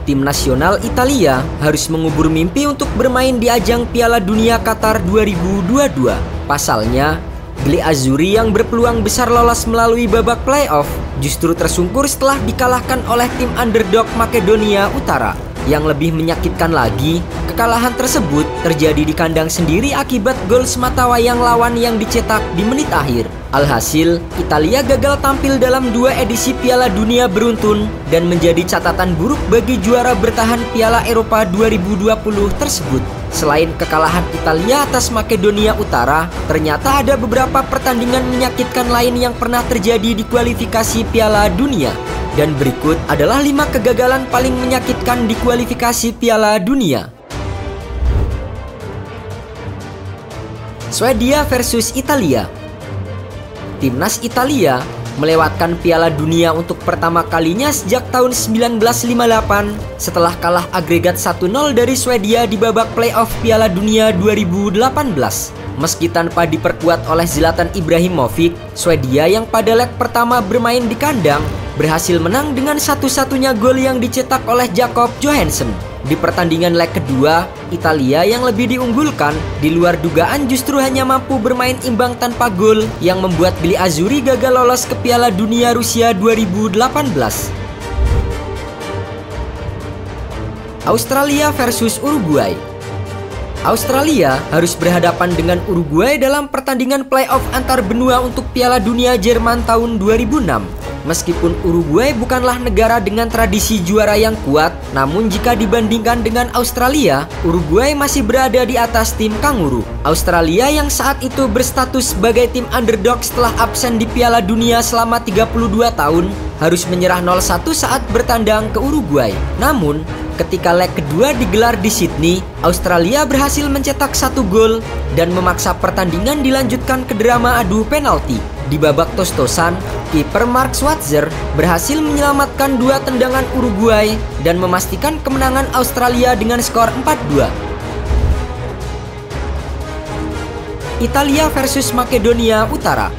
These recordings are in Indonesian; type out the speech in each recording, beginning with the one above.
Tim nasional Italia harus mengubur mimpi untuk bermain di ajang Piala Dunia Qatar 2022. Pasalnya, Gli Azzurri yang berpeluang besar lolos melalui babak playoff justru tersungkur setelah dikalahkan oleh tim underdog Makedonia Utara. Yang lebih menyakitkan lagi, kekalahan tersebut terjadi di kandang sendiri akibat gol sematawayang lawan yang dicetak di menit akhir. Alhasil, Italia gagal tampil dalam 2 edisi Piala Dunia beruntun dan menjadi catatan buruk bagi juara bertahan Piala Eropa 2020 tersebut. Selain kekalahan Italia atas Makedonia Utara, ternyata ada beberapa pertandingan menyakitkan lain yang pernah terjadi di kualifikasi Piala Dunia. Dan berikut adalah 5 kegagalan paling menyakitkan di kualifikasi Piala Dunia. Swedia versus Italia. Timnas Italia melewatkan Piala Dunia untuk pertama kalinya sejak tahun 1958 setelah kalah agregat 1-0 dari Swedia di babak playoff Piala Dunia 2018. Meski tanpa diperkuat oleh Zlatan Ibrahimovic, Swedia yang pada leg pertama bermain di kandang berhasil menang dengan satu-satunya gol yang dicetak oleh Jakob Johansson. Di pertandingan leg kedua, Italia yang lebih diunggulkan di luar dugaan justru hanya mampu bermain imbang tanpa gol yang membuat Gli Azzurri gagal lolos ke Piala Dunia Rusia 2018. Australia versus Uruguay. Australia harus berhadapan dengan Uruguay dalam pertandingan playoff antar benua untuk Piala Dunia Jerman tahun 2006. Meskipun Uruguay bukanlah negara dengan tradisi juara yang kuat, namun jika dibandingkan dengan Australia, Uruguay masih berada di atas tim kanguru. Australia yang saat itu berstatus sebagai tim underdog setelah absen di Piala Dunia selama 32 tahun, harus menyerah 0-1 saat bertandang ke Uruguay. Namun, ketika leg kedua digelar di Sydney, Australia berhasil mencetak 1 gol dan memaksa pertandingan dilanjutkan ke drama adu penalti. Di babak tos-tosan, kiper Mark Schwarzer berhasil menyelamatkan 2 tendangan Uruguay dan memastikan kemenangan Australia dengan skor 4-2. Italia versus Makedonia Utara.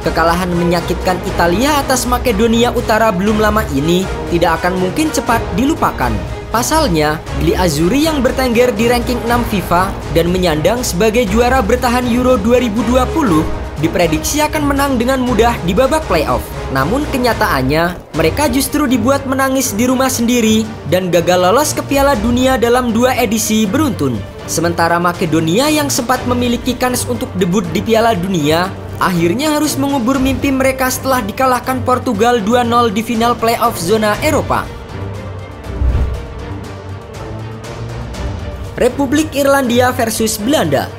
Kekalahan menyakitkan Italia atas Makedonia Utara belum lama ini tidak akan mungkin cepat dilupakan. Pasalnya, Gli Azzurri yang bertengger di ranking 6 FIFA dan menyandang sebagai juara bertahan Euro 2020 diprediksi akan menang dengan mudah di babak playoff. Namun kenyataannya, mereka justru dibuat menangis di rumah sendiri dan gagal lolos ke Piala Dunia dalam 2 edisi beruntun. Sementara Makedonia yang sempat memiliki kans untuk debut di Piala Dunia, akhirnya harus mengubur mimpi mereka setelah dikalahkan Portugal 2-0 di final playoff zona Eropa. Republik Irlandia versus Belanda.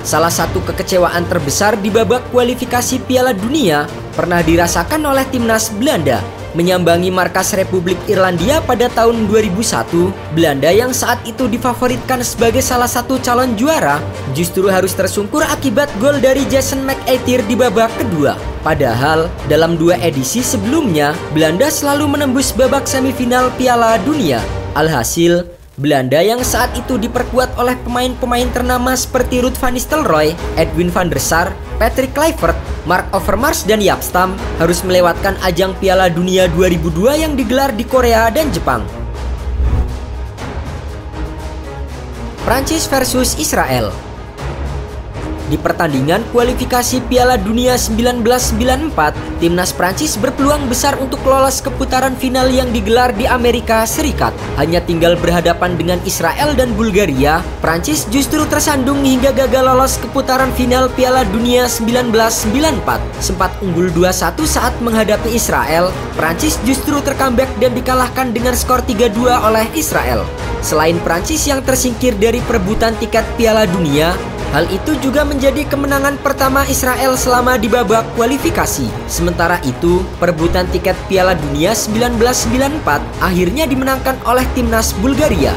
Salah satu kekecewaan terbesar di babak kualifikasi Piala Dunia pernah dirasakan oleh timnas Belanda. Menyambangi markas Republik Irlandia pada tahun 2001, Belanda yang saat itu difavoritkan sebagai salah satu calon juara justru harus tersungkur akibat gol dari Jason McAteer di babak kedua. Padahal dalam 2 edisi sebelumnya, Belanda selalu menembus babak semifinal Piala Dunia. Alhasil, Belanda yang saat itu diperkuat oleh pemain-pemain ternama seperti Ruud van Nistelrooy, Edwin van der Sar, Patrick Kluivert, Mark Overmars, dan Jaap Stam harus melewatkan ajang Piala Dunia 2002 yang digelar di Korea dan Jepang. Prancis versus Israel. Di pertandingan kualifikasi Piala Dunia 1994, timnas Prancis berpeluang besar untuk lolos ke putaran final yang digelar di Amerika Serikat. Hanya tinggal berhadapan dengan Israel dan Bulgaria, Prancis justru tersandung hingga gagal lolos ke putaran final Piala Dunia 1994. Sempat unggul 2-1 saat menghadapi Israel, Prancis justru tercomeback dan dikalahkan dengan skor 3-2 oleh Israel. Selain Prancis yang tersingkir dari perebutan tiket Piala Dunia, hal itu juga menjadi kemenangan pertama Israel selama di babak kualifikasi. Sementara itu, perebutan tiket Piala Dunia 1994 akhirnya dimenangkan oleh timnas Bulgaria.